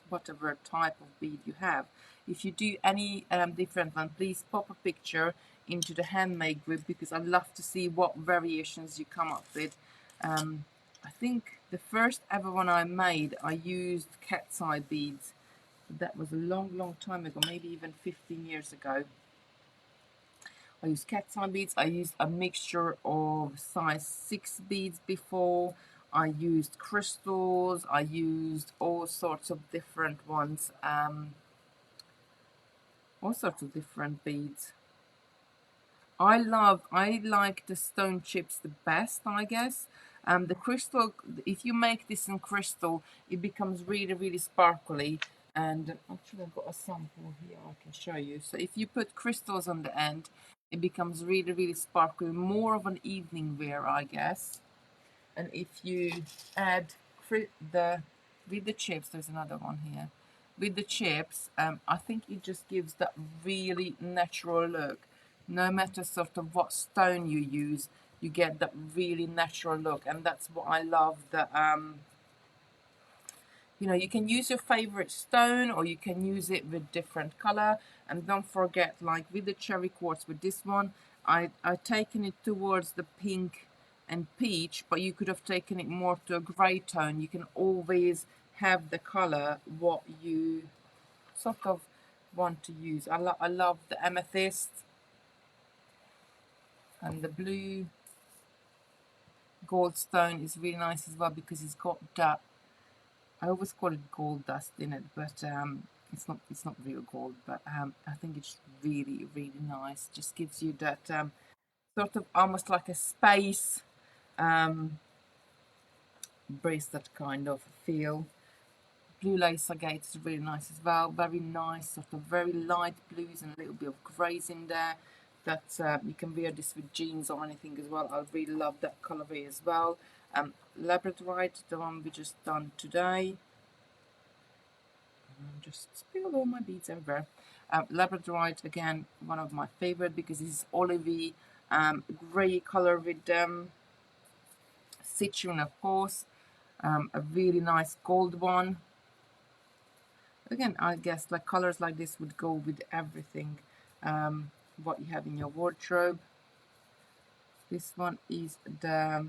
whatever type of bead you have. If you do any different one, please pop a picture into the handmade group, because I'd love to see what variations you come up with. I think the first ever one I made, I used cat's eye beads. That was a long time ago, maybe even 15 years ago. I used cat's eye beads. I used a mixture of size 6 beads before. I used crystals. I used all sorts of different ones. All sorts of different beads. I like the stone chips the best, I guess. The crystal, if you make this in crystal, it becomes really sparkly. And actually, I've got a sample here I can show you. So if you put crystals on the end, it becomes really sparkly, more of an evening wear, I guess. And if you add with the chips, there's another one here. With the chips, I think it just gives that really natural look. No matter sort of what stone you use, you get that really natural look, and that's what I love. That you know, you can use your favorite stone, or you can use it with different color. And don't forget, like with the cherry quartz, with this one, I've taken it towards the pink and peach, but you could have taken it more to a gray tone. You can always have the color what you sort of want to use. I love the amethyst and the blue. Gold stone is really nice as well, because it's got that, I always call it gold dust in it, but it's not real gold, but I think it's really nice. Just gives you that sort of almost like a space bracelet kind of feel. blue lace agate is really nice as well. Very nice, sort of very light blues and a little bit of greys in there. That's you can wear this with jeans or anything as well. I really love that colorway as well. Labradorite, the one we just done today. Just spill all my beads everywhere. Labradorite, again, one of my favorite because it's olivey, grey color with citrine, of course. A really nice gold one. Again, I guess like colors like this would go with everything what you have in your wardrobe. This one is the,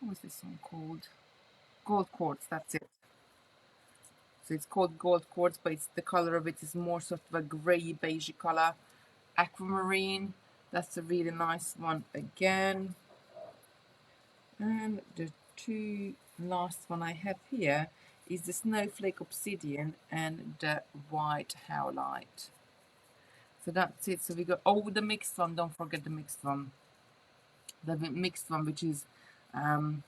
what was this one called? Gold quartz, that's it. So it's called gold quartz, but it's the color of it is more sort of a grey beige color. Aquamarine, that's a really nice one again. And the two last one I have here is the snowflake obsidian and the white howlite. So that's it. So we got, oh, the mixed one, don't forget the mixed one. The mixed one, which is on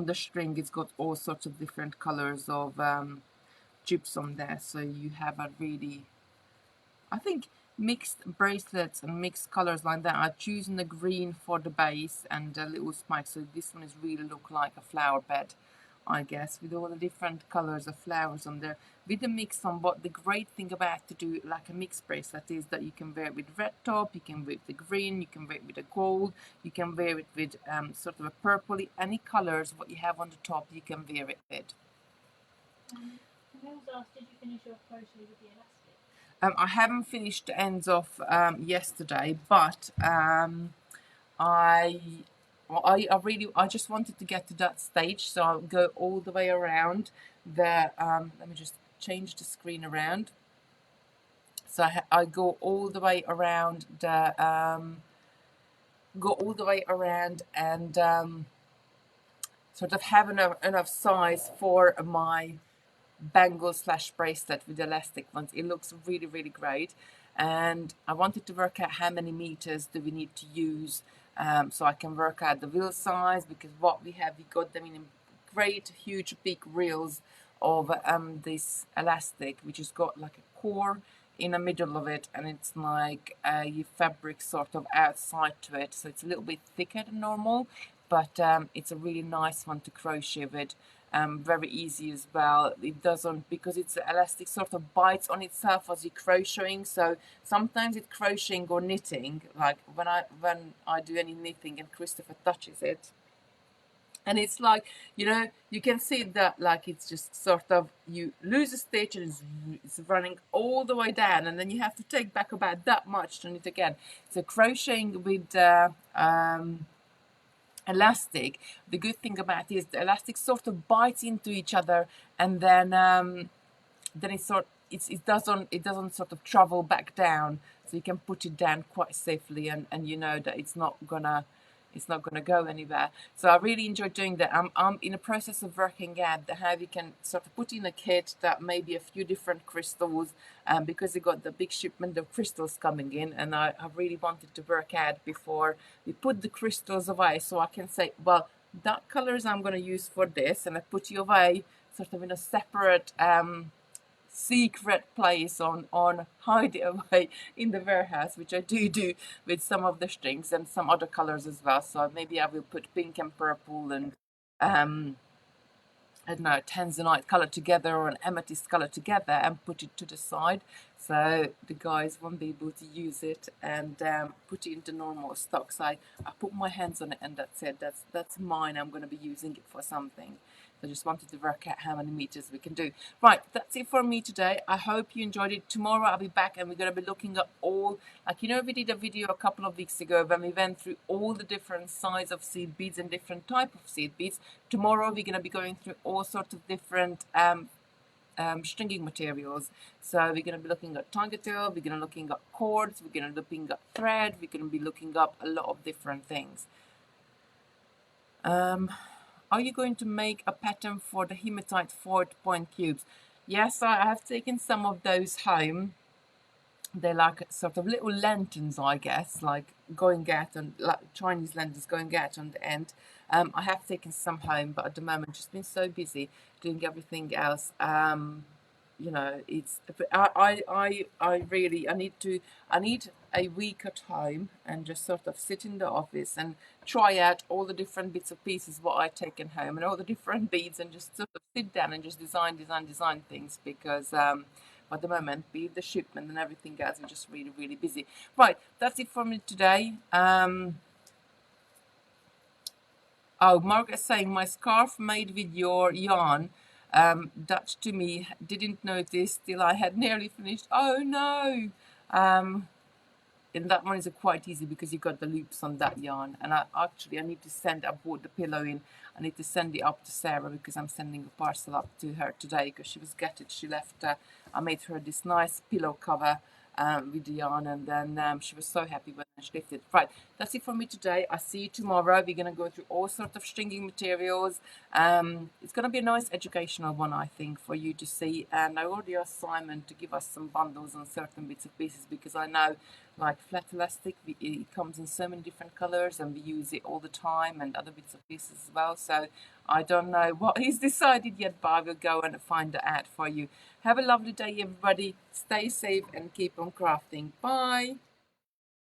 the string, it's got all sorts of different colors of gypsum there. So you have a really, I think, mixed bracelets and mixed colors like that. I'm choosing the green for the base and the little spikes. So this one is really look like a flower bed, I guess, with all the different colors of flowers on there. With the mixed one, but the great thing about to do like a mixed bracelet is that you can wear it with red top, you can wear it with the green, you can wear it with the gold, you can wear it with sort of a purpley, any colors what you have on the top you can wear it with. I was asked, did you finish your crochet with the elastic? I haven't finished the ends off yesterday, but I just wanted to get to that stage, so I'll go all the way around the. Let me just change the screen around. So I go all the way around the. Go all the way around and sort of have enough size for my bangle slash bracelet with the elastic ones. It looks really, really great. And I wanted to work out how many meters do we need to use so I can work out the wheel size, because what we have, we got them in great, huge, big reels of this elastic, which has got like a core in the middle of it, and it's like a fabric sort of outside to it, so it's a little bit thicker than normal, but it's a really nice one to crochet with. Very easy as well. It doesn't, because it's elastic, sort of bites on itself as you're crocheting. So sometimes it's crocheting or knitting, like when I do any knitting and Christopher touches it, and it's like, you know, you can see that like it's just sort of, you lose a stitch and it's running all the way down, and then you have to take back about that much to knit again. So crocheting with elastic, the good thing about it is the elastic sort of bites into each other, and then it doesn't sort of travel back down, so you can put it down quite safely, and you know that it's not gonna go anywhere. So I really enjoy doing that. I'm in a process of working out how we can sort of put in a kit that maybe a few different crystals, because we got the big shipment of crystals coming in, and I really wanted to work out before we put the crystals away, so I can say, well, that colors I'm going to use for this, and I put you away sort of in a separate secret place on hide it away in the warehouse, which I do with some of the strings and some other colors as well. So maybe I will put pink and purple and I don't know, tanzanite color together or an amethyst color together and put it to the side, so the guys won't be able to use it, and put it into normal stock. So I put my hands on it, and that's it. That's mine. I'm going to be using it for something. I just wanted to work out how many meters we can do. Right, that's it for me today. I hope you enjoyed it. Tomorrow I'll be back, and we're going to be looking at all, like, you know, we did a video a couple of weeks ago when we went through all the different size of seed beads and different type of seed beads. Tomorrow we're going to be going through all sorts of different stringing materials. So we're going to be looking at tiger tail, we're going to be looking at cords, we're going to be looking at thread, we're going to be looking up a lot of different things. Are you going to make a pattern for the hematite 4-point cubes? Yes, I have taken some of those home. They're like sort of little lanterns, I guess, like going out, and like Chinese lanterns going out on the end. I have taken some home, but at the moment just been so busy doing everything else. You know, it's I really I need a week at home and just sort of sit in the office and try out all the different bits and pieces what I taken home and all the different beads and just sort of sit down and just design things because at the moment, be it the shipment and everything else, I'm just really busy. Right, that's it for me today. Oh, Margaret saying my scarf made with your yarn. That to me didn't notice till I had nearly finished. Oh no! And that one is quite easy because you got the loops on that yarn. And I need to send. I bought the pillow in. I need to send it up to Sarah because I'm sending a parcel up to her today because she was gutted. She left. I made her this nice pillow cover with the yarn, and then she was so happy when she lifted. Right, that's it for me today. I'll see you tomorrow. We're gonna go through all sorts of stringing materials. It's gonna be a nice educational one, I think, for you to see. And I already asked Simon to give us some bundles on certain bits and pieces because I know, like flat elastic, it comes in so many different colors, and we use it all the time, and other bits and pieces as well. So I don't know what he's decided yet, but I will go and find the ad for you. Have a lovely day, everybody. Stay safe and keep on crafting. Bye.